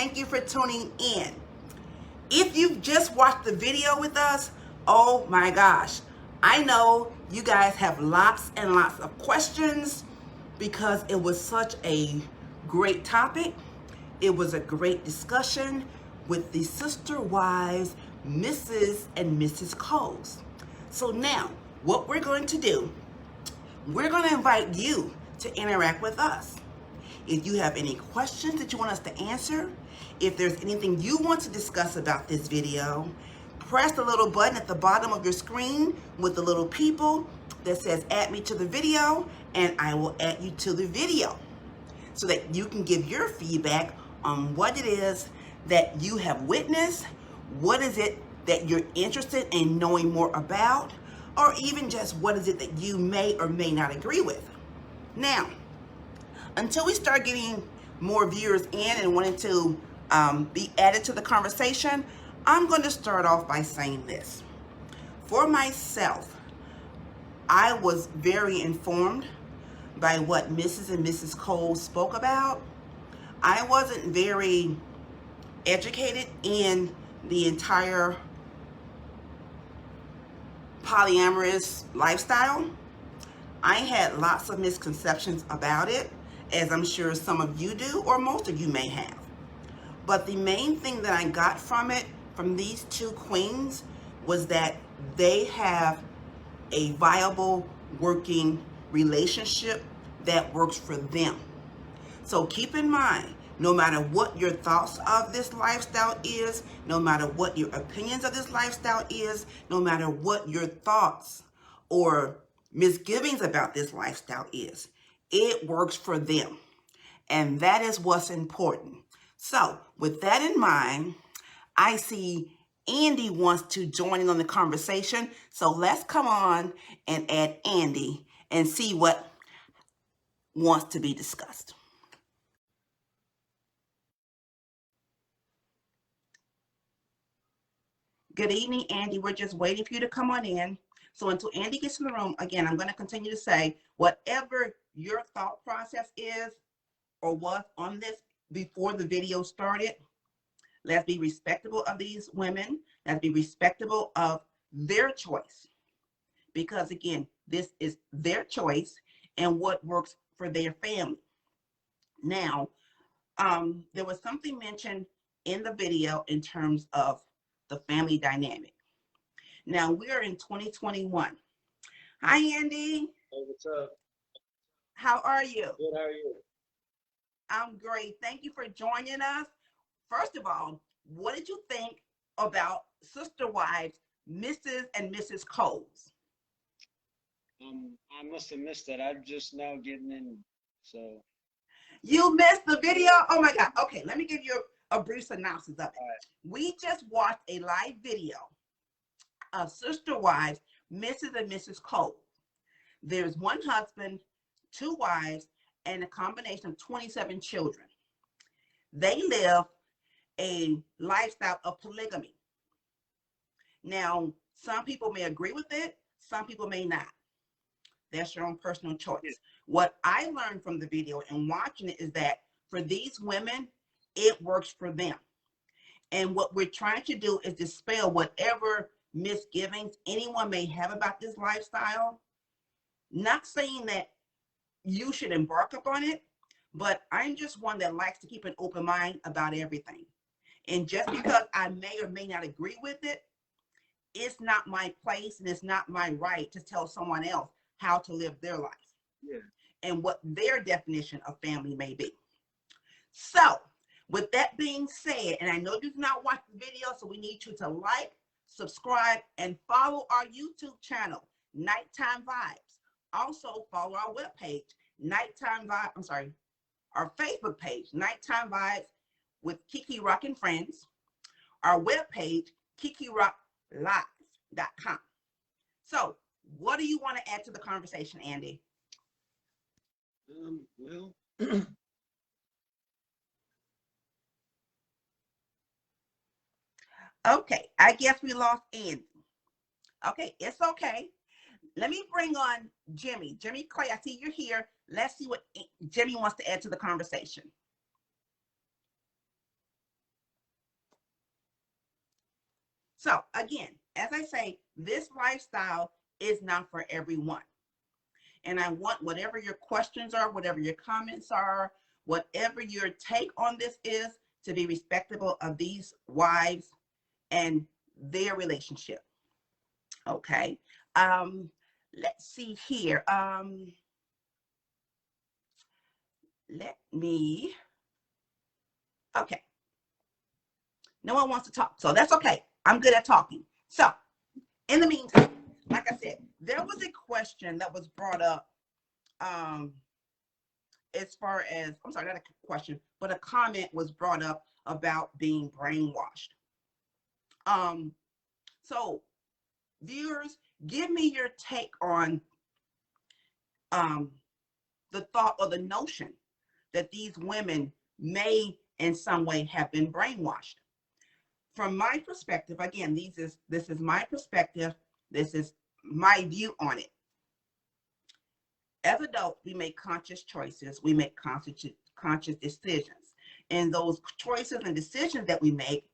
thank you for tuning in. If you've just watched the video with us, oh my gosh, I know you guys have lots and lots of questions because it was such a great topic. It was a great discussion with the sister wives, Mrs. and Mrs. Coles. So now, what we're going to do, we're going to invite you to interact with us. If you have any questions that you want us to answer, if there's anything you want to discuss about this video, press the little button at the bottom of your screen with the little people that says add me to the video, and I will add you to the video so that you can give your feedback on what it is that you have witnessed, what is it that you're interested in knowing more about, or even just what is it that you may or may not agree with. Now, until we start getting more viewers in and wanting to be added to the conversation, I'm going to start off by saying this. For myself, I was very informed by what Mrs. and Mrs. Cole spoke about. I wasn't very educated in the entire polyamorous lifestyle. I had lots of misconceptions about it, as I'm sure some of you do, or most of you may have. But the main thing that I got from it, from these two queens, was that they have a viable working relationship that works for them. So keep in mind, no matter what your thoughts of this lifestyle is, no matter what your opinions of this lifestyle is, no matter what your thoughts or misgivings about this lifestyle is, it works for them. And that is what's important. So with that in mind, I see Andy wants to join in on the conversation. So let's come on and add Andy and see what wants to be discussed. Good evening, Andy. We're just waiting for you to come on in. So until Andy gets in the room, again, I'm going to continue to say, whatever your thought process is or was on this before the video started, let's be respectable of these women. Let's be respectable of their choice. Because again, this is their choice and what works for their family. Now, there was something mentioned in the video in terms of the family dynamic. Now we're in 2021. Hi, Andy. Hey, what's up? How are you? Good, how are you? I'm great. Thank you for joining us. First of all, what did you think about sister wives, Mrs. and Mrs. Coles? I must have missed that. I'm just now getting in, so. You missed the video? Oh my God. Okay, let me give you a brief synopsis of it. Right. We just watched a live video of sister wives, Mrs. and Mrs. Cole. There's one husband, two wives, and a combination of 27 children. They live a lifestyle of polygamy. Now, some people may agree with it, some people may not. That's your own personal choice. Yeah. What I learned from the video and watching it is that for these women, it works for them. And what we're trying to do is dispel whatever misgivings anyone may have about this lifestyle. Not saying that you should embark upon it, but I'm just one that likes to keep an open mind about everything. And just because I may or may not agree with it, it's not my place and it's not my right to tell someone else how to live their life. Yeah. And what their definition of family may be. So with that being said, and I know you did not watch the video, so we need you to like, subscribe, and follow our YouTube channel, Nighttime Vibes. Also follow our webpage, our Facebook page, Nighttime Vibes with Keke&Friends. Our webpage, KekeRockLive.com. So what do you want to add to the conversation, Andy? Well, okay, I guess we lost Andy. Okay, it's okay. Let me bring on Jimmy. Jimmy Clay, I see you're here. Let's see what Jimmy wants to add to the conversation. So again, as I say, this lifestyle is not for everyone. And I want whatever your questions are, whatever your comments are, whatever your take on this is, to be respectable of these wives and their relationship. Okay. Let's see here. Let me, okay. No one wants to talk, so that's okay. I'm good at talking. So in the meantime, like I said, there was a question that was brought up as far as, I'm sorry, not a question, but a comment was brought up about being brainwashed. So viewers, give me your take on the thought or the notion that these women may in some way have been brainwashed. From my perspective, again, this is my perspective, this is my view on it. As adults, we make conscious choices, we make conscious decisions. And those choices and decisions that we make,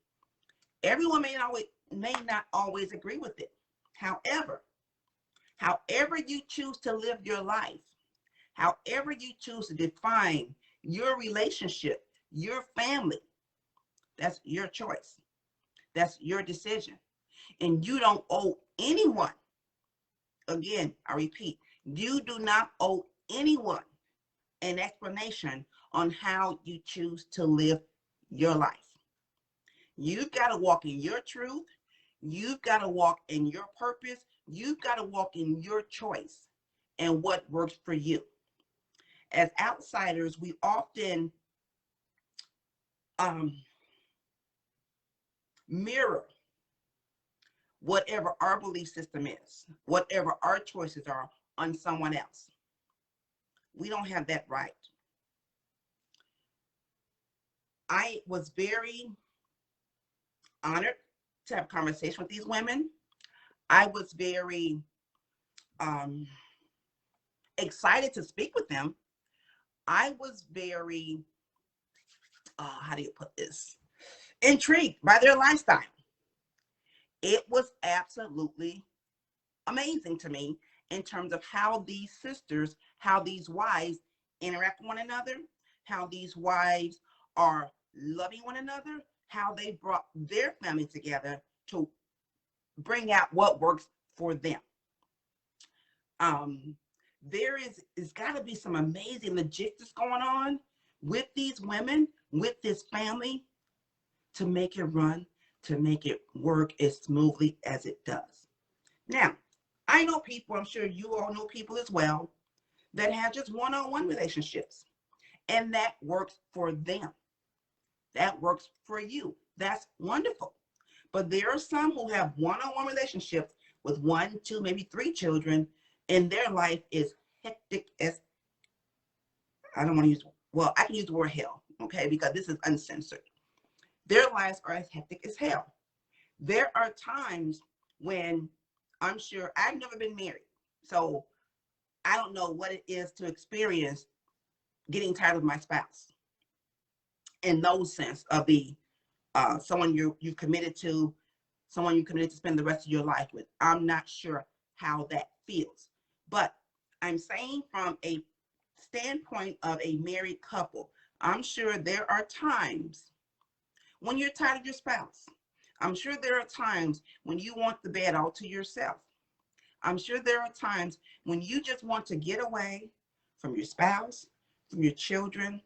everyone may not always agree with it. However you choose to live your life, however you choose to define your relationship, your family, that's your choice. That's your decision. And you don't owe anyone, again, I repeat, you do not owe anyone an explanation on how you choose to live your life. You've got to walk in your truth. You've got to walk in your purpose. You've got to walk in your choice and what works for you. As outsiders, we often mirror whatever our belief system is, whatever our choices are on someone else. We don't have that right. I was very honored to have a conversation with these women. I was very excited to speak with them. I was very, how do you put this? Intrigued by their lifestyle. It was absolutely amazing to me in terms of how these sisters, how these wives interact with one another, how these wives are loving one another, how they brought their family together to bring out what works for them. There's got to be some amazing logistics going on with these women, with this family, to make it run, to make it work as smoothly as it does. Now, I know people, I'm sure you all know people as well, that have just one-on-one relationships, and that works for them. That works for you. That's wonderful. But there are some who have one-on-one relationships with 1, 2, maybe 3 children, and their life is hectic as, I don't want to use, well, I can use the word hell, okay, because this is uncensored. Their lives are as hectic as hell. There are times when, I'm sure, I've never been married, so I don't know what it is to experience getting tired of my spouse in those sense of the someone you've committed to, someone you committed to spend the rest of your life with. I'm not sure how that feels, but I'm saying from a standpoint of a married couple, I'm sure there are times when you're tired of your spouse. I'm sure there are times when you want the bed all to yourself. I'm sure there are times when you just want to get away from your spouse, from your children,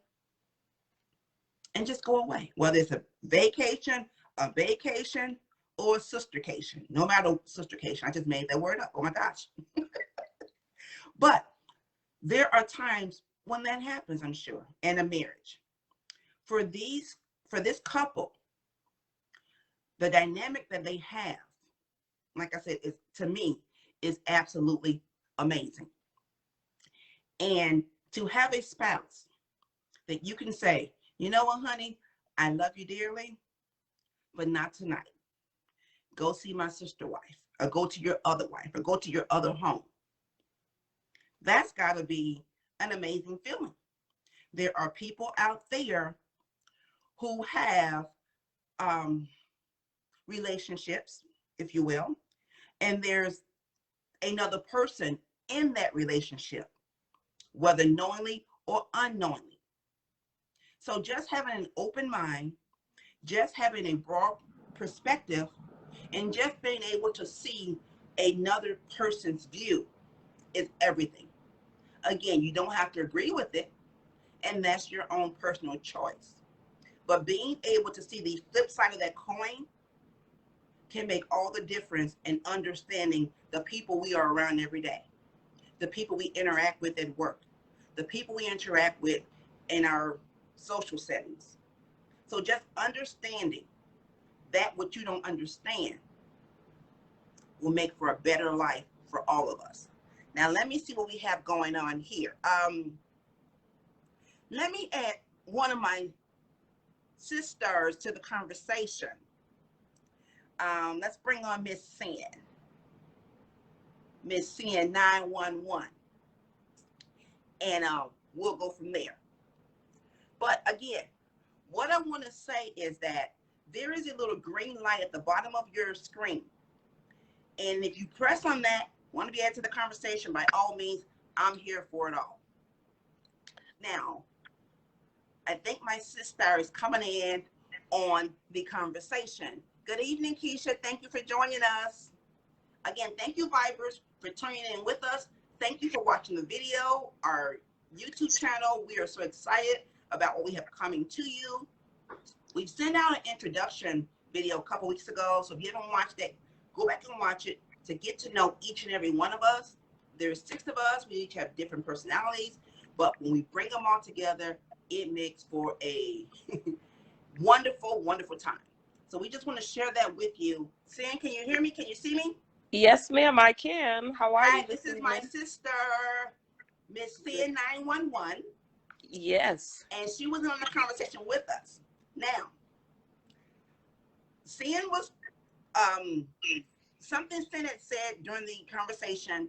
and just go away. Whether it's a vacation, or a sistercation. No matter sistercation, I just made that word up. Oh my gosh. But there are times when that happens, I'm sure, in a marriage. For this couple, the dynamic that they have, like I said, to me, is absolutely amazing. And to have a spouse that you can say, you know what, honey, I love you dearly, but not tonight. Go see my sister wife, or go to your other wife, or go to your other home. That's got to be an amazing feeling. There are people out there who have relationships, if you will, and there's another person in that relationship, whether knowingly or unknowingly. So just having an open mind, just having a broad perspective, and just being able to see another person's view is everything. Again, you don't have to agree with it, and that's your own personal choice. But being able to see the flip side of that coin can make all the difference in understanding the people we are around every day, the people we interact with at work, the people we interact with in our social settings. So just understanding that what you don't understand will make for a better life for all of us. Now, let me see what we have going on here. Let me add one of my siSTARs to the conversation. Let's bring on Miss Sin. Miss Sin 911. And we'll go from there. But again, what I want to say is that there is a little green light at the bottom of your screen. And if you press on that, want to be added to the conversation, by all means, I'm here for it all. Now, I think my sister is coming in on the conversation. Good evening, Keisha. Thank you for joining us. Again, thank you, Vibers, for tuning in with us. Thank you for watching the video, our YouTube channel. We are so excited about what we have coming to you. We sent out an introduction video a couple weeks ago, so if you haven't watched it, go back and watch it to get to know each and every one of us. There's 6 of us. We each have different personalities, but when we bring them all together, it makes for a wonderful, wonderful time. So we just want to share that with you. Sam, can you hear me? Can you see me? Yes, ma'am, I can. How are Hi, you this is my sister, Miss Sin 911. Yes. And she was on the conversation with us. Now, Sin was something Sin had said during the conversation.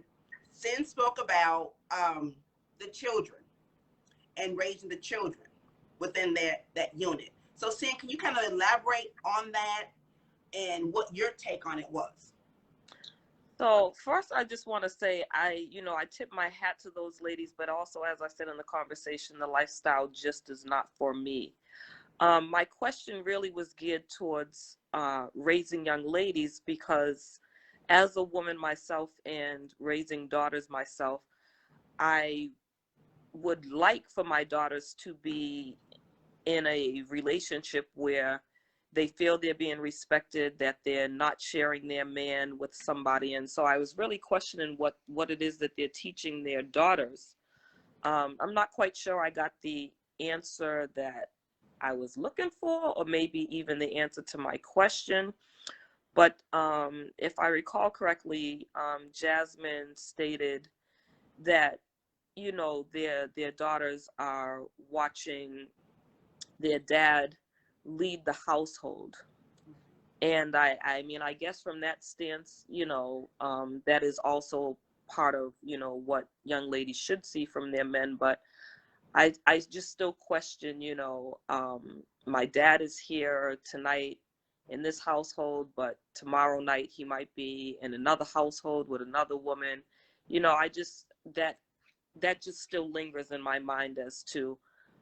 Sin spoke about the children and raising the children within that unit. So Sin, can you kind of elaborate on that and what your take on it was? So first, I just want to say I tip my hat to those ladies, but also, as I said in the conversation, the lifestyle just is not for me. My question really was geared towards raising young ladies, because as a woman myself and raising daughters myself, I would like for my daughters to be in a relationship where they feel they're being respected, that they're not sharing their man with somebody. And so I was really questioning what it is that they're teaching their daughters. I'm not quite sure I got the answer that I was looking for, or maybe even the answer to my question. But if I recall correctly, Jasmine stated that, their daughters are watching their dad lead the household. And I mean, I guess from that stance, that is also part of, what young ladies should see from their men. But I just still question, my dad is here tonight in this household, but tomorrow night he might be in another household with another woman. I just, that just still lingers in my mind as to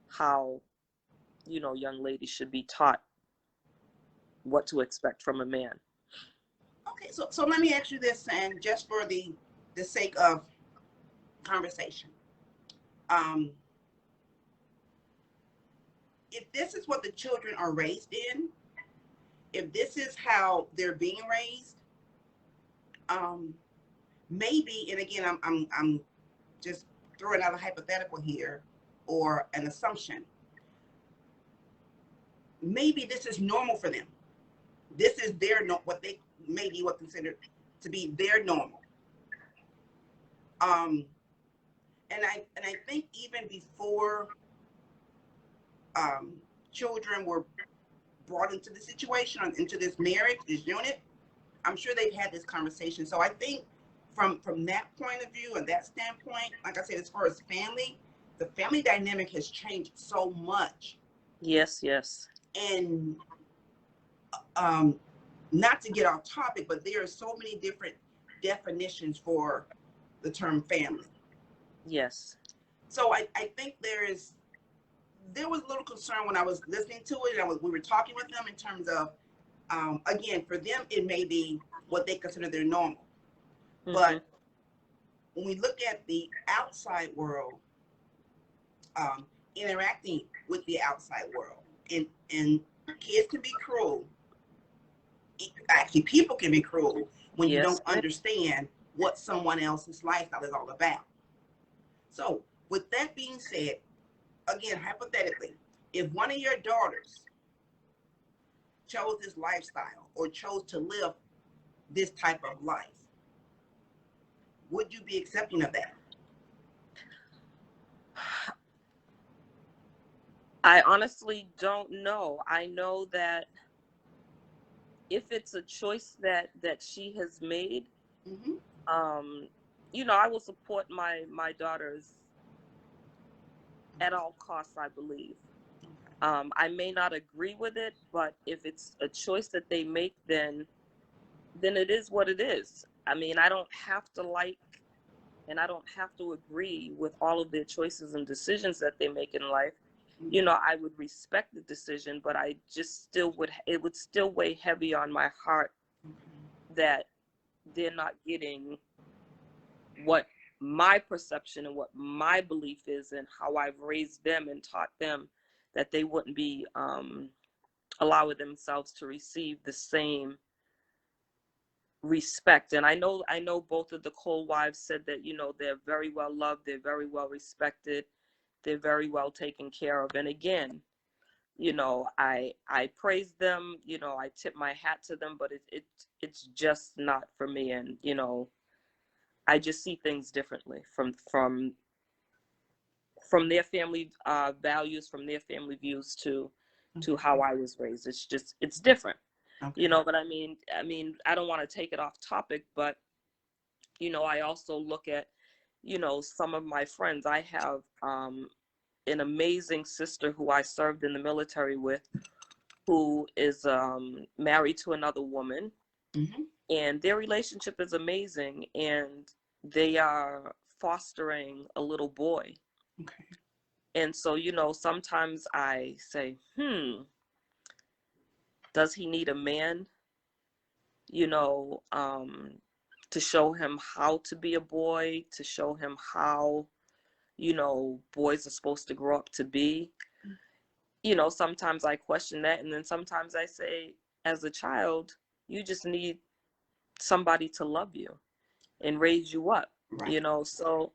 how, young ladies should be taught what to expect from a man. Okay, so let me ask you this, and just for the sake of conversation, if this is what the children are raised in, if this is how they're being raised, maybe, and again, I'm just throwing out a hypothetical here or an assumption. Maybe this is normal for them. This is their what they maybe what considered to be their normal. And I think even before children were brought into the situation, into this marriage, this unit, I'm sure they've had this conversation. So I think from that point of view and that standpoint, like I said, as far as family, the family dynamic has changed so much. Yes. And not to get off topic, but there are so many different definitions for the term family. Yes. So I think there was a little concern when I was listening to it, and we were talking with them in terms of, again, for them, it may be what they consider their normal. But when we look at the outside world, interacting with the outside world, and kids can be cruel. Actually, people can be cruel when you don't understand what someone else's lifestyle is all about. So with that being said, again, hypothetically, if one of your daughters chose this lifestyle or chose to live this type of life, would you be accepting of that? I honestly don't know. I know that if it's a choice that she has made, you know, I will support my daughters at all costs, I believe. I may not agree with it, but if it's a choice that they make, then it is what it is. I mean, I don't have to like, and I don't have to agree with all of their choices and decisions that they make in life. You know, I would respect the decision, but I just still would, it would still weigh heavy on my heart that they're not getting what my perception and what my belief is, and how I've raised them and taught them that they wouldn't be allowing themselves to receive the same respect. And I know both of the Cole wives said that, you know, they're very well loved, they're very well respected, they're very well taken care of. And again, you know, I praise them, you know, I tip my hat to them, but it's just not for me. And, you know, I just see things differently from their family values, from their family views to how I was raised. It's different. Okay. You know, but I mean, I don't want to take it off topic, but, you know, I also look at, you know, some of my friends. I have an amazing sister who I served in the military with, who is married to another woman, and their relationship is amazing, and they are fostering a little boy. Okay. And so, you know, sometimes I say, does he need a man, you know, to show him how to be a boy, to show him how, you know, boys are supposed to grow up to be? You know, sometimes I question that. And then sometimes I say, as a child, you just need somebody to love you and raise you up, right. You know, so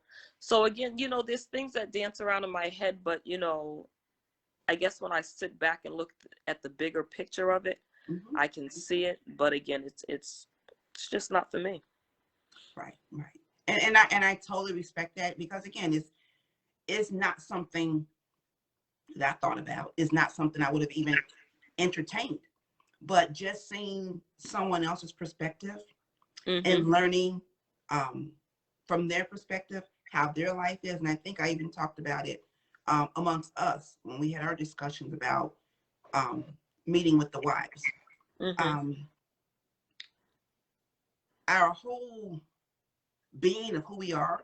again, you know, there's things that dance around in my head, but, you know, I guess when I sit back and look at the bigger picture of it, I can see it. But again, it's just not for me. Right. And I totally respect that, because again, it's not something that I thought about. It's not something I would have even entertained. But just seeing someone else's perspective and learning from their perspective how their life is, and I think I even talked about it amongst us when we had our discussions about meeting with the wives. Our whole being of who we are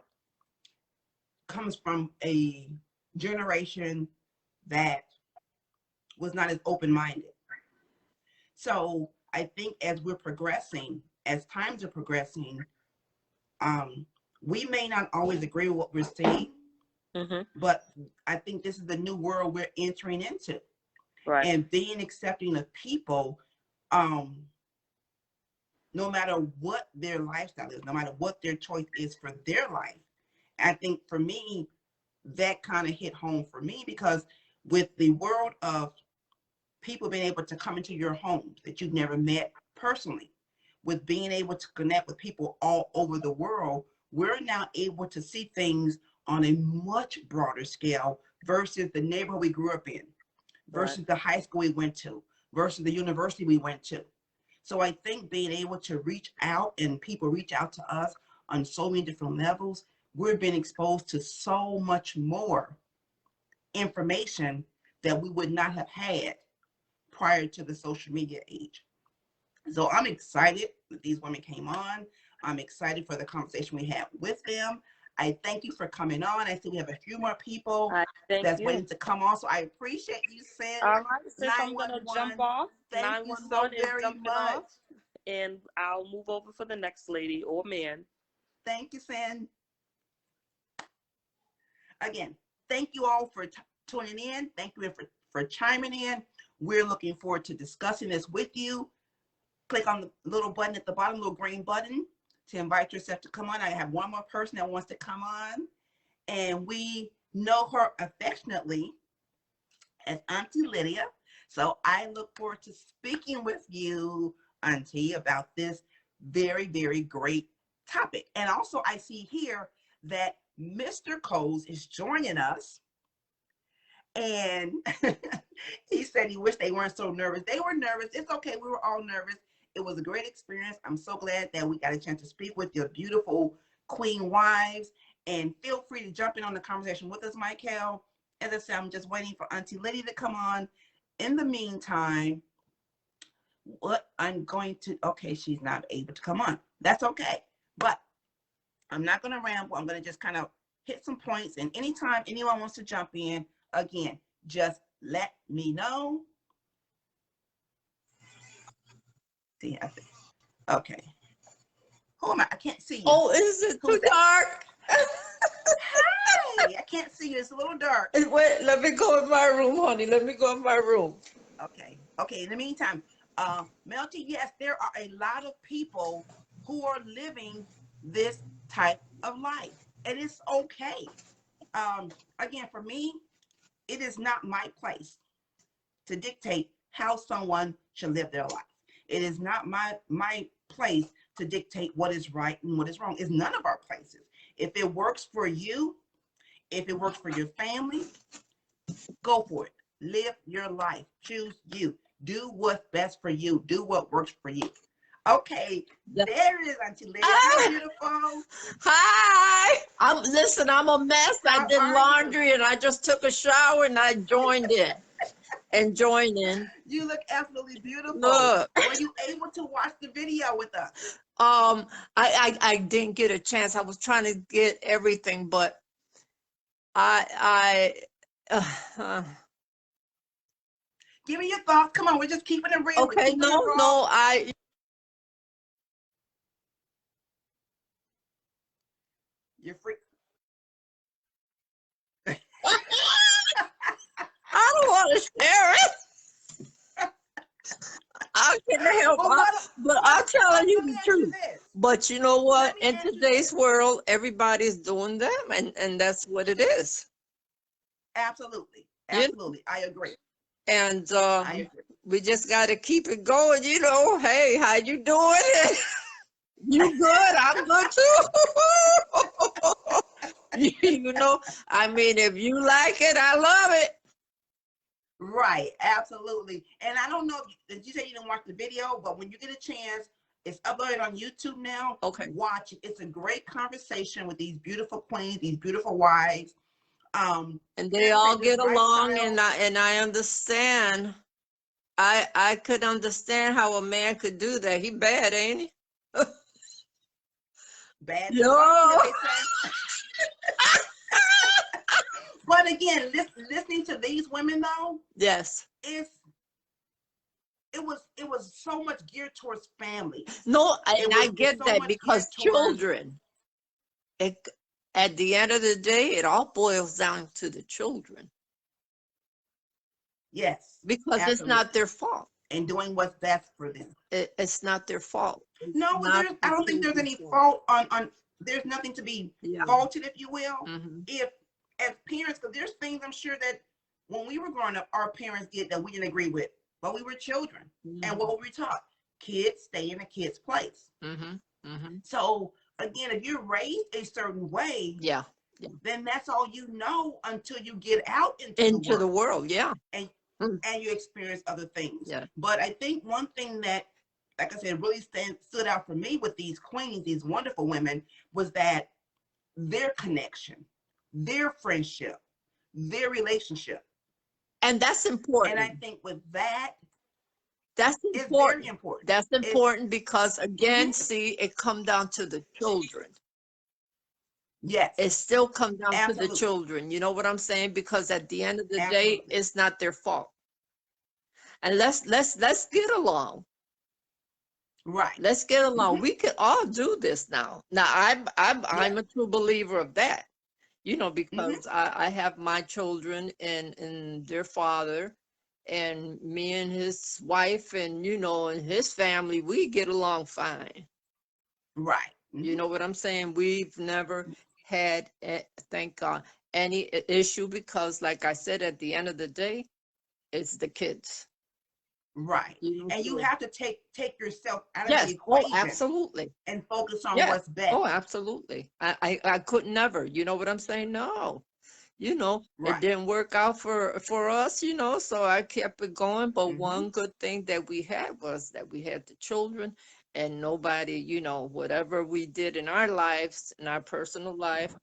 comes from a generation that was not as open-minded. So I think as we're progressing, as times are progressing, we may not always agree with what we're seeing, but I think this is the new world we're entering into. Right. And being accepting of people, no matter what their lifestyle is, no matter what their choice is for their life. I think for me, that kind of hit home for me, because with the world of people being able to come into your homes that you've never met personally, with being able to connect with people all over the world, we're now able to see things on a much broader scale versus the neighborhood we grew up in, versus the high school we went to, versus the university we went to. So I think being able to reach out, and people reach out to us on so many different levels, we're being exposed to so much more information that we would not have had prior to the social media age. So I'm excited that these women came on. I'm excited for the conversation we had with them. I thank you for coming on. I see we have a few more people Thank that's you. waiting to come on. So I appreciate you, Sin. All right, since I'm gonna jump off, Thank you so 911 is very jumping much. off, and I'll move over for the next lady or man. Thank you, Sin. Again, thank you all for tuning in. Thank you for chiming in. We're looking forward to discussing this with you. Click on the little button at the bottom, little green button, to invite yourself to come on. I have one more person that wants to come on, and we know her affectionately as Auntie Lydia. So I look forward to speaking with you, Auntie, about this very, very great topic. And also I see here that Mr. Coles is joining us. And he said he wished they weren't so nervous. They were nervous. It's okay. We were all nervous. It was a great experience. I'm so glad that we got a chance to speak with your beautiful queen wives. And feel free to jump in on the conversation with us, Michael. As I said, I'm just waiting for Auntie Lydia to come on. In the meantime, what I'm going to, okay, she's not able to come on. That's okay. But I'm not going to ramble. I'm going to just kind of hit some points. And anytime anyone wants to jump in, again, just let me know. See, okay. Who am I? I can't see you. Oh, is it too dark? Hi, I can't see you. It's a little dark. Wait, let me go in my room, honey. Let me go in my room. Okay. Okay. In the meantime, Melty, yes, there are a lot of people who are living this type of life, and it's okay. Again, for me, it is not my place to dictate how someone should live their life. It is not my place to dictate what is right and what is wrong. It's none of our places. If it works for you, if it works for your family, go for it. Live your life. Choose you. Do what's best for you. Do what works for you. Okay, there it is, Auntie Lydia. You're beautiful. Hi. Listen, I'm a mess. I did laundry and I just took a shower and I joined in. And joined in. You look absolutely beautiful. Look. Were you able to watch the video with us? I didn't get a chance. I was trying to get everything, but give me your thoughts. Come on, we're just keeping it real. Okay, no, You're free. I don't want to share it. I can't help it, but I'm telling you the truth. But you know what? In today's world, everybody's doing them, and that's what it is. Absolutely. Absolutely. I agree. And we just got to keep it going. You know, hey, how you doing? You good? I'm good too. You know, I mean, if you like it, I love it. Right, absolutely. And I don't know if you say you didn't watch the video, but when you get a chance, it's uploaded on YouTube now. Okay. Watch it. It's a great conversation with these beautiful queens, these beautiful wives. And they all get along, and I understand. I could understand how a man could do that. He bad, ain't he? Bad. Yo. But again, listening to these women though, yes, it was so much geared towards family. No, and I get that because children. At the end of the day, it all boils down to the children. Yes, because absolutely. It's not their fault. And doing what's best for them. It's not their fault. No, I don't think there's any fault on. There's nothing to be faulted, if you will. Mm-hmm. If as parents, because there's things I'm sure that when we were growing up, our parents did that we didn't agree with, but we were children. Mm-hmm. And what were we taught? Kids stay in a kid's place. Mm-hmm. Mm-hmm. So again, if you're raised a certain way, then that's all you know until you get out into the world. Yeah. And you experience other things. Yeah. But I think one thing that, like I said, really stood out for me with these queens, these wonderful women, was that their connection, their friendship, their relationship. And that's important. And I think with that, That's It's important. very important. That's It's, important because again, mhm. see, it come down to the children. Yes, It still come down to the absolutely. children. You know what I'm saying? Because at the end of the day, Absolutely. it's not their fault. And let's get along. Right. Let's get Hmm. along. We can all do this now. Now I'm Yes. a true believer of that. You know, Hmm. because I have my children and their father and me and his wife and you know and his family, we get along fine. Right. You Hmm. know what I'm saying? We've never had, thank God, any issue because, like I said, at the end of the day, it's the kids. Right. You know, And you so have to take yourself out of the yes. Oh, equation absolutely. and focus on Yes. what's best. Oh, absolutely. I could never. You know what I'm saying? No. You know, it Right. didn't work out for us. You know, so I kept it going. But Hmm. one good thing that we had was that we had the children, and nobody, you know, whatever we did in our lives, in our personal life,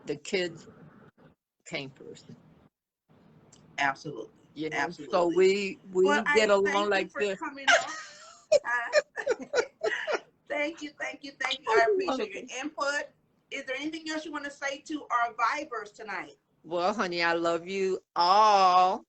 the kids came first. Absolutely. You know, so Absolutely. Well, we I get along thank you like for this. coming on. Thank you. Thank you. Thank you. Oh, I you're appreciate your welcome. input. Is there anything else you want to say to our Vibers tonight? Well, honey, I love you all.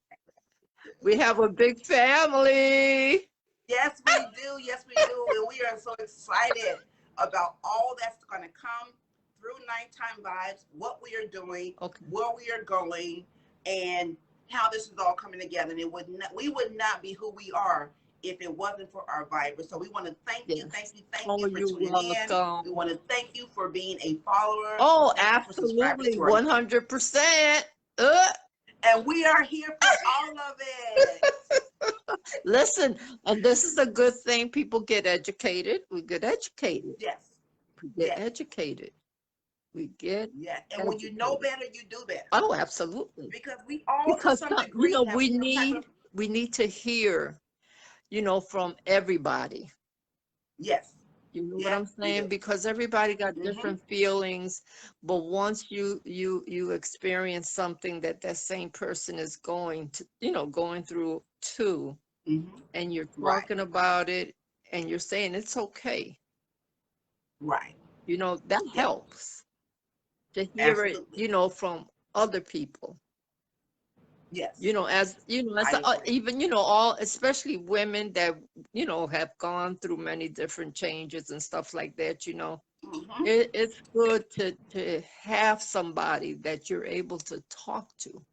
We have a big family. Yes, we do. Yes, we do. And we are so excited about all that's going to come through Nighttime Vibes, what we are doing, Okay. where we are going, and how this is all coming together. And we would not be who we are if it wasn't for our Vibers. So we want to thank you, thank Yes. you, thank Oh, you for you're tuning in. We welcome. want to thank you for being a follower. Oh, Thank you for subscribing absolutely, to our 100%. and we are here for all of it. Listen, and this is a good thing. People get educated. We get educated. Yes, We get yes, educated. We get yes. And when you know educated. better, you do better. Oh, absolutely. Because we all, to Because some you degree, know, have some type of we need to hear, you know, from everybody. yes, You know what yes, I'm we saying? do. Because everybody got Hmm. different feelings, but once you experience something that that same person is going to, you know, going through too, Hmm. and you're Right, talking about it and you're saying it's okay, right. you know, that Yep, helps to hear it, absolutely. you know, from other people. You Yes, know, as you know, as I agree. even you know, all especially women that you know have gone through many different changes and stuff like that. You know, Hmm. it's good to have somebody that you're able to talk to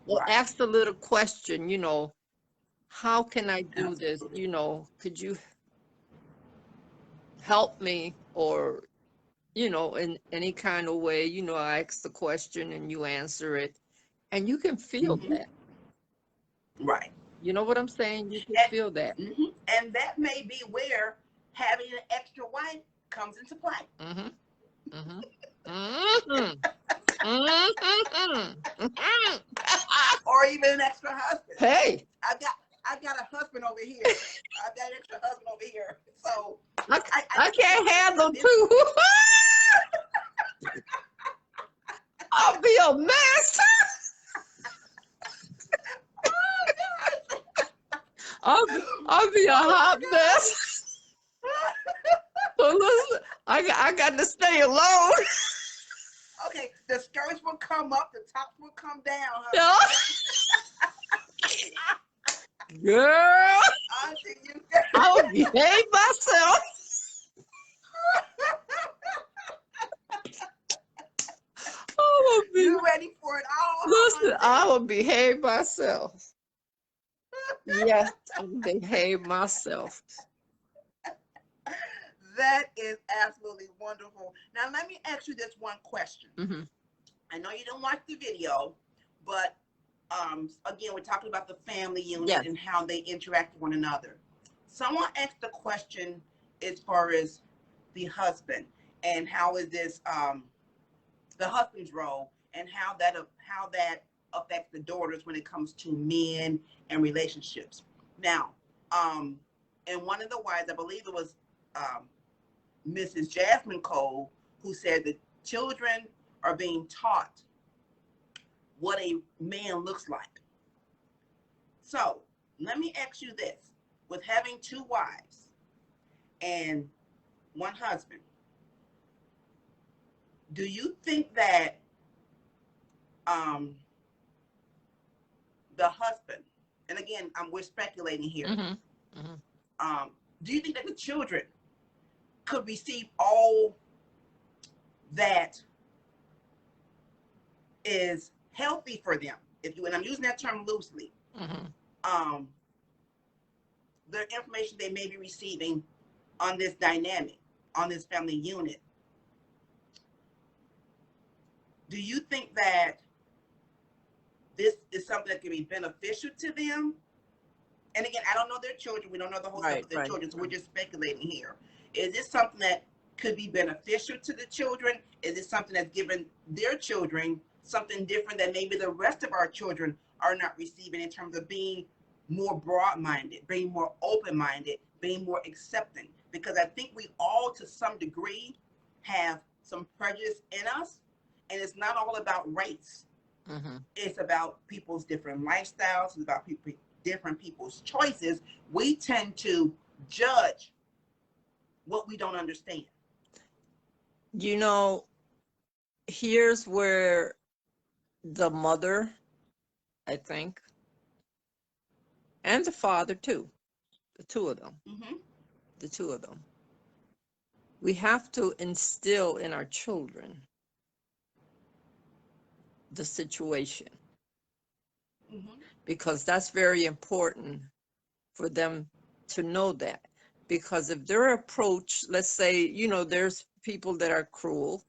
or Right, ask a little question. You know, how can I do this? absolutely. You know, could you help me or you know, in any kind of way, you know, I ask the question and you answer it, and you can feel Hmm. that. Right. You know what I'm saying? You can feel that. And that may be where having an extra wife comes into play. Mm-hmm. Mm-hmm. Mm-hmm. Mm-hmm. Or even an extra husband. Hey, I got a husband over here. I've got an extra husband over here. So I I just can't want to handle this. two. I'll be a mess. I'll be a hot mess. So listen, I got to stay alone. Okay, the skirts will come up, the tops will come down, Yeah. honey. Girl, Auntie, you I'll behave myself. I will be, you ready for it all, listen, I Auntie? will behave myself. Yes, I'll behave myself. That is absolutely wonderful. Now let me ask you this one question. Mm-hmm. I know you didn't watch the video, but again, we're talking about the family unit Yes. and how they interact with one another. Someone asked the question as far as the husband and how is this the husband's role and how that affects the daughters when it comes to men and relationships. Now, and one of the wives, I believe it was Mrs. Jasmine Cole, who said that children are being taught what a man looks like. So let me ask you this. with having 2 wives and 1 husband, do you think that the husband, and again, we're speculating here, do you think that the children could receive all that is healthy for them, and I'm using that term loosely, the information they may be receiving on this dynamic, on this family unit? Do you think that this is something that can be beneficial to them? And again, I don't know their children. We don't know the whole stuff of their children, so we're just speculating here. Is this something that could be beneficial to the children? Is it something that's given their children something different that maybe the rest of our children are not receiving, in terms of being more broad-minded, being more open-minded, being more accepting? Because I think we all, to some degree, have some prejudice in us, and it's not all about race. It's about people's different lifestyles. It's about different people's choices. We tend to judge what we don't understand. You know, here's where the mother, I think, and the father too, the two of them, we have to instill in our children the situation, because that's very important for them to know that. Because if their approach, let's say, you know, there's people that are cruel,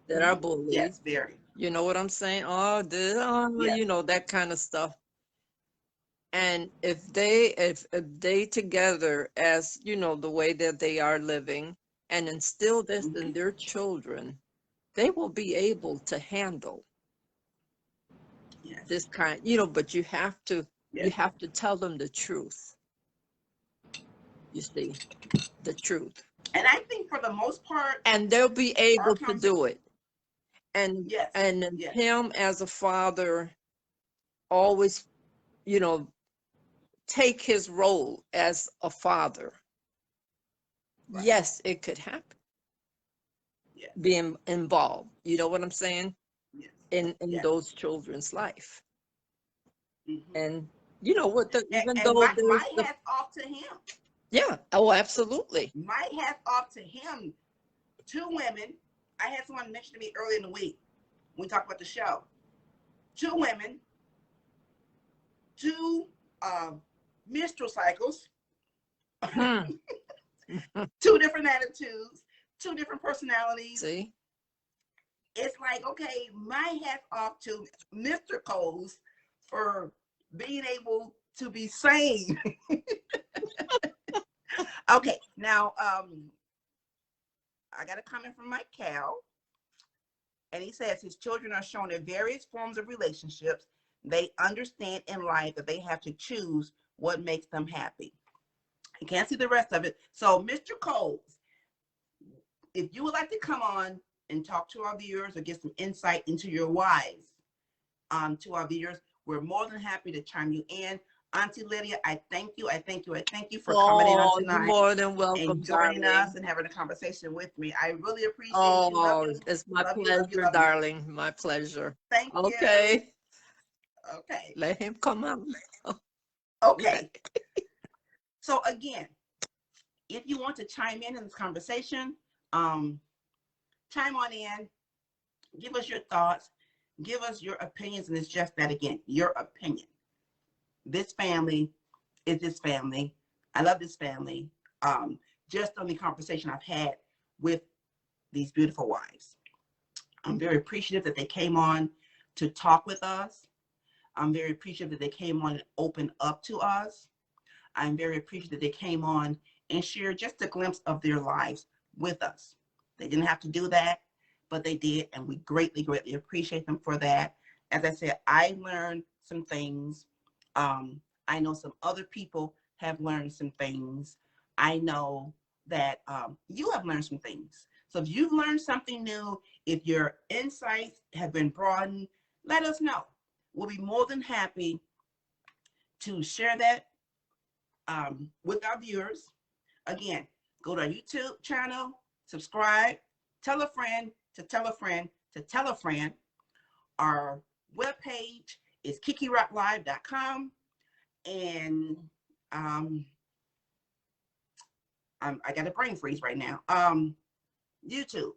that are bullies. Yes, very. You know what I'm saying? You know, that kind of stuff. And if they together, as you know, the way that they are living, and instill this in their children, they will be able to handle this kind, you know. But you have to tell them the truth. You see, the truth. And I think for the most part, and they'll be able to do it. And him as a father always, you know, take his role as a father. Yes, it could happen. Being involved, you know what I'm saying? In those children's life. And you know what, even though my hat's off to him. Yeah, oh, absolutely. My hat's off to him. 2 women. I had someone mention to me earlier in the week when we talked about the show. 2 women, 2 menstrual cycles, 2 different attitudes, 2 different personalities. See? It's like, okay, my hat's off to Mr. Coles for being able to be sane. Okay, now I got a comment from Mike Cal, and he says his children are shown in various forms of relationships. They understand in life that they have to choose what makes them happy. I can't see the rest of it. So, Mr. Coles, if you would like to come on and talk to our viewers or get some insight into your wives, to our viewers, we're more than happy to chime you in. Auntie Lydia, I thank you. I thank you. I thank you for coming in on tonight. You're more than welcome, and joining darling. us and having a conversation with me. I really appreciate you. Oh, it's my pleasure, darling. My pleasure. Thank you. Okay. Okay. Let him come out. Okay. So again, if you want to chime in this conversation, chime on in, give us your thoughts, give us your opinions, and it's just that, again, your opinion. This family is this family. I love this family. Just on the conversation I've had with these beautiful wives, I'm very appreciative that they came on to talk with us. I'm very appreciative that they came on and opened up to us. I'm very appreciative that they came on and shared just a glimpse of their lives with us. They didn't have to do that, but they did, and we greatly, greatly appreciate them for that. As I said, I learned some things. I know some other people have learned some things. I know that you have learned some things. So if you've learned something new, if your insights have been broadened, let us know. We'll be more than happy to share that with our viewers. Again, go to our YouTube channel, subscribe, tell a friend to tell a friend to tell a friend. Our webpage is KeKeRockLive.com. And I got a brain freeze right now. YouTube,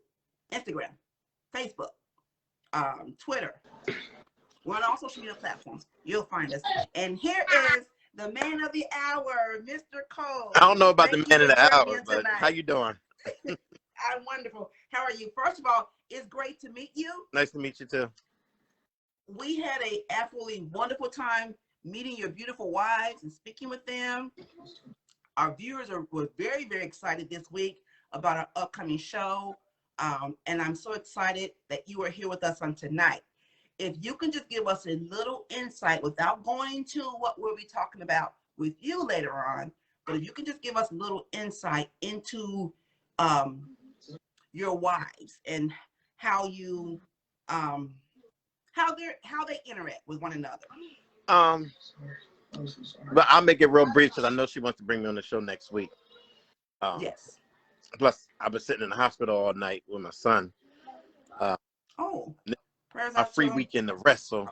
Instagram, Facebook, Twitter. We're on all social media platforms. You'll find us. And here is the man of the hour, Mr. Cole. I don't know about Thank the man you of for the joining hour, us but tonight. how you doing? I'm wonderful. How are you? First of all, it's great to meet you. Nice to meet you too. We had a absolutely wonderful time meeting your beautiful wives and speaking with them. Our viewers were very, very excited this week about our upcoming show. And I'm so excited that you are here with us on tonight. If you can just give us a little insight without going into what we'll be talking about with you later on, but if you can just give us a little insight into your wives and how you how they interact with one another. But I'll make it real brief because I know she wants to bring me on the show next week. Yes. Plus, I've been sitting in the hospital all night with my son. Prayers A out free to him. weekend to rest, so.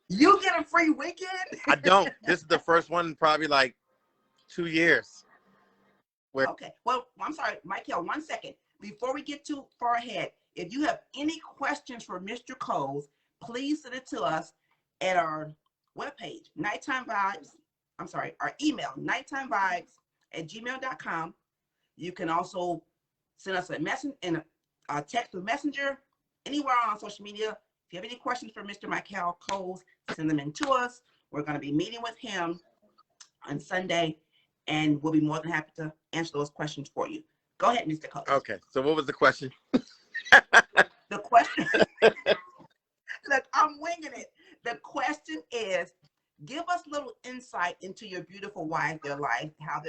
You get a free weekend? I don't. This is the first one in probably like 2 years. Okay. Well, I'm sorry, Michael, 1 second. Before we get too far ahead, if you have any questions for Mr. Coles, please send it to us at our webpage, our email, NightTimeVybezUncensoredWithKeKe&Friends@gmail.com. You can also send us a message in a text with Messenger, anywhere on social media. If you have any questions for Mr. Michael Coles, send them in to us. We're going to be meeting with him on Sunday, and we'll be more than happy to answer those questions for you. Go ahead, Mr. Coles. Okay, so what was the question? The question, look, I'm winging it. The question is, give us a little insight into your beautiful wife, their life, how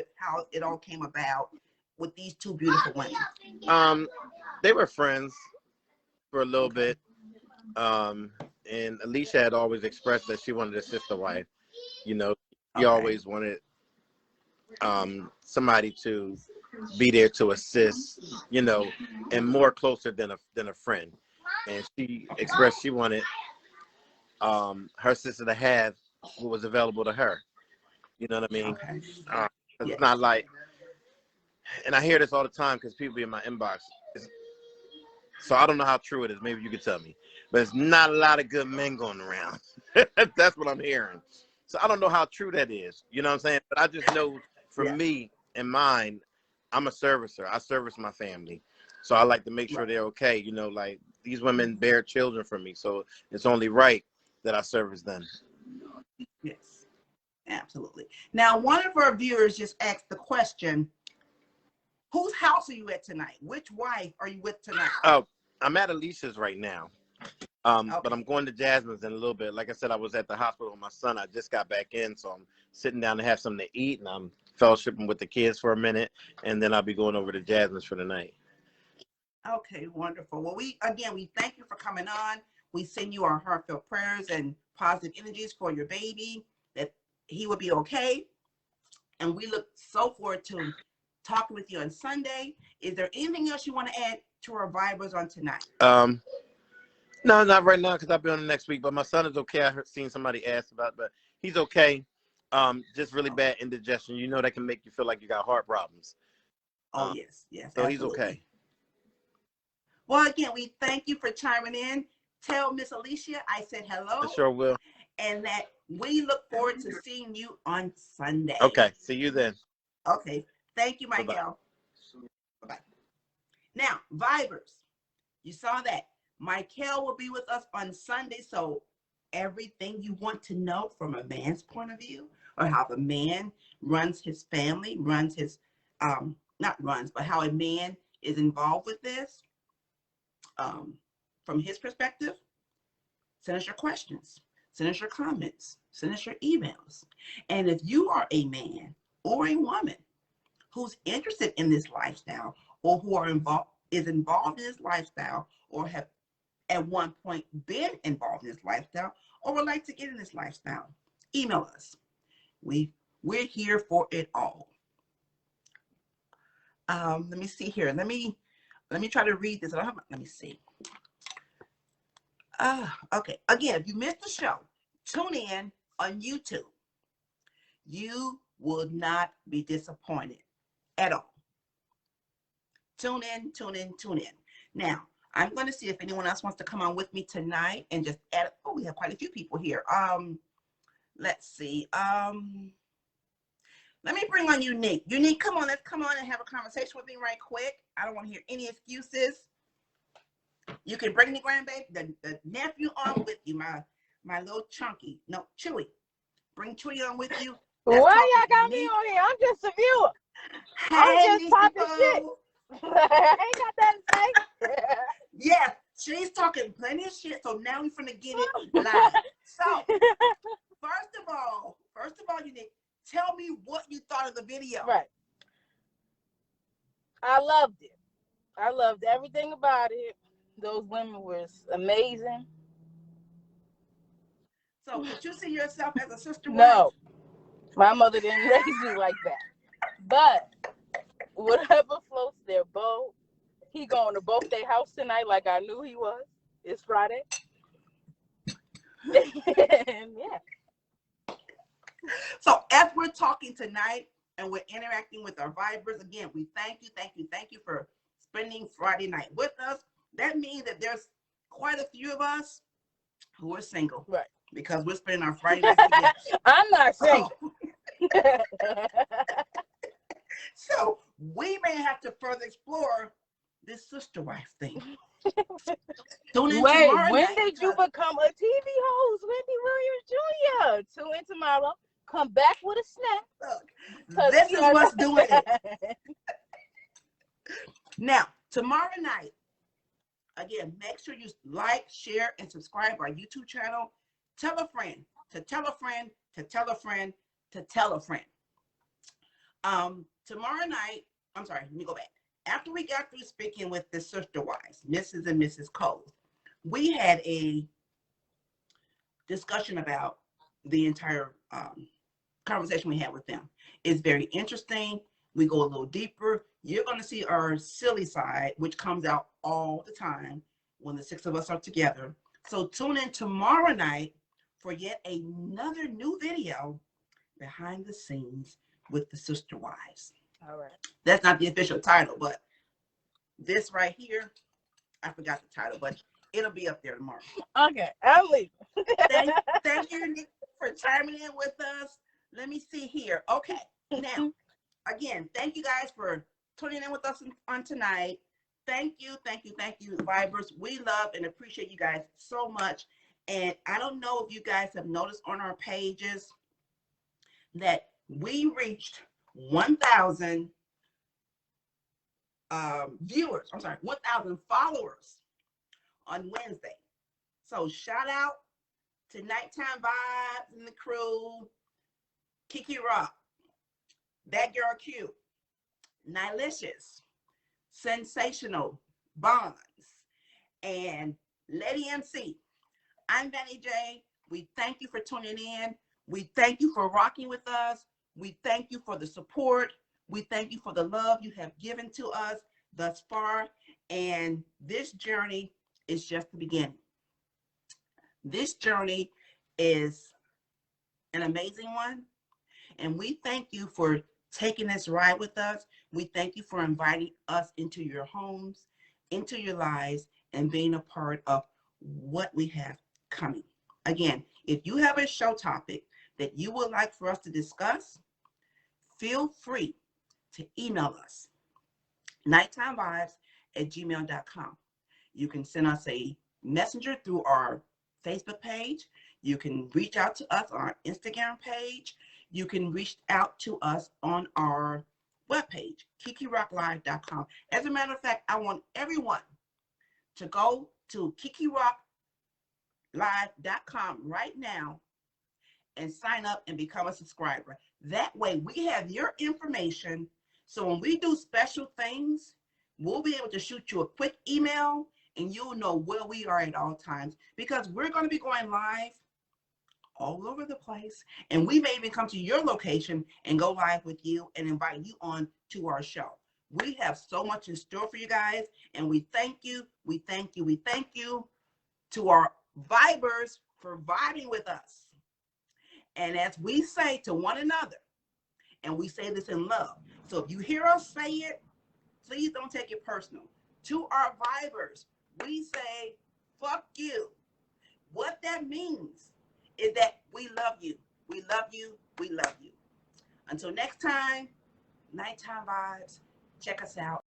it all came about with these two beautiful women. They were friends for a little bit. And Alicia had always expressed that she wanted a sister wife. You know, she always wanted somebody to be there to assist, you know, and more closer than a friend. And she expressed she wanted her sister to have what was available to her. You know what I mean? Okay. It's not like, and I hear this all the time because people be in my inbox. So I don't know how true it is. Maybe you could tell me. But it's not a lot of good men going around. That's what I'm hearing. So I don't know how true that is. You know what I'm saying? But I just know for me and mine, I'm a servicer. I service my family. So I like to make sure they're okay. You know, like these women bear children for me. So it's only right that I service them. Yes, absolutely. Now, one of our viewers just asked the question, whose house are you at tonight? Which wife are you with tonight? Oh, I'm at Alicia's right now. But I'm going to Jasmine's in a little bit. Like I said, I was at the hospital with my son. I just got back in, so I'm sitting down to have something to eat, and I'm fellowshipping with the kids for a minute, and then I'll be going over to Jasmine's for the night. Okay, wonderful. Well, we thank you for coming on. We send you our heartfelt prayers and positive energies for your baby, that he will be okay. And we look so forward to talking with you on Sunday. Is there anything else you want to add to our Vibers on tonight? No, not right now because I'll be on the next week. But my son is okay. I seen somebody ask about it, but he's okay. Just really bad indigestion. You know that can make you feel like you got heart problems. Oh, yes. So absolutely. He's okay. Well, again, we thank you for chiming in. Tell Miss Alicia I said hello. I sure will. And that we look forward to seeing you on Sunday. Okay. See you then. Okay. Thank you, Michael. Bye-bye. Now, Vibers, you saw that. Michael will be with us on Sunday, so everything you want to know from a man's point of view, or how the man runs his family, runs his, not runs, but how a man is involved with this, from his perspective, send us your questions, send us your comments, send us your emails. And if you are a man or a woman who's interested in this lifestyle, or who is involved in this lifestyle, or have at one point been involved in this lifestyle, or would like to get in this lifestyle, email us. We're here for it all. Let me see here. Let me try to read this. Let me see. Okay. Again, if you missed the show, tune in on YouTube. You will not be disappointed at all. Tune in, tune in, tune in. Now, I'm going to see if anyone else wants to come on with me tonight and just add. Oh, we have quite a few people here. Let's see. Let me bring on Unique. Unique, come on. Let's come on and have a conversation with me right quick. I don't want to hear any excuses. You can bring the grandbaby, the nephew on with you, my little chunky. No, Chewy. Bring Chewy on with you. Why y'all got me on here? I'm just a viewer. I'm just talking shit. I ain't got that to say. Yeah, she's talking plenty of shit, so now we're finna get it live. So, first of all, Unique, tell me what you thought of the video. Right. I loved it. I loved everything about it. Those women were amazing. So, could you see yourself as a sister wife? No, my mother didn't raise me like that. But whatever floats their boat, he going to both their house tonight like I knew he was. It's Friday. And yeah. So, as we're talking tonight and we're interacting with our Vibers, again, we thank you for spending Friday night with us. That means that there's quite a few of us who are single. Right. Because we're spending our Friday night together. I'm not single. So we may have to further explore this sister wife thing. Wait, when did you become a TV host, Wendy Williams Jr.? Tune in tomorrow. Come back with a snack. Look, this is what's doing it. Now, tomorrow night, again, make sure you like, share, and subscribe our YouTube channel. Tell a friend, to tell a friend, to tell a friend, to tell a friend. Tomorrow night, I'm sorry, let me go back. After we got through speaking with the sister wives, Mrs. and Mrs. Cole, we had a discussion about the entire conversation we had with them. It's very interesting. We go a little deeper. You're going to see our silly side, which comes out all the time when the six of us are together. So tune in tomorrow night for yet another new video behind the scenes with the sister wives. All right. That's not the official title, but this right here, I forgot the title, but it'll be up there tomorrow. Okay, I'm leaving. Thank you for chiming in with us. Let me see here. Okay, now, again, thank you guys for tuning in with us on tonight. Thank you, Vibers. We love and appreciate you guys so much. And I don't know if you guys have noticed on our pages that we reached 1,000 viewers. I'm sorry, 1,000 followers on Wednesday. So shout out to Nighttime Vibes and the crew, Kiki Rock, That Girl Q, Nylicious, Sensational, Bonds, and Lady MC. I'm VannieJae. We thank you for tuning in. We thank you for rocking with us. We thank you for the support. We thank you for the love you have given to us thus far. And this journey is just the beginning. This journey is an amazing one. And we thank you for taking this ride with us. We thank you for inviting us into your homes, into your lives, and being a part of what we have coming. Again, if you have a show topic that you would like for us to discuss, feel free to email us, nighttimevibes@gmail.com. You can send us a messenger through our Facebook page. You can reach out to us on our Instagram page. You can reach out to us on our webpage, kikirocklive.com. As a matter of fact, I want everyone to go to kikirocklive.com right now and sign up and become a subscriber. That way we have your information. So when we do special things, we'll be able to shoot you a quick email and you'll know where we are at all times, because we're going to be going live all over the place. And we may even come to your location and go live with you and invite you on to our show. We have so much in store for you guys, and we thank you. We thank you. We thank you to our Vibers for vibing with us. And as we say to one another, and we say this in love. So if you hear us say it, please don't take it personal. To our Vibers, we say, fuck you. What that means is that we love you. We love you. We love you. Until next time, Nighttime Vibes. Check us out.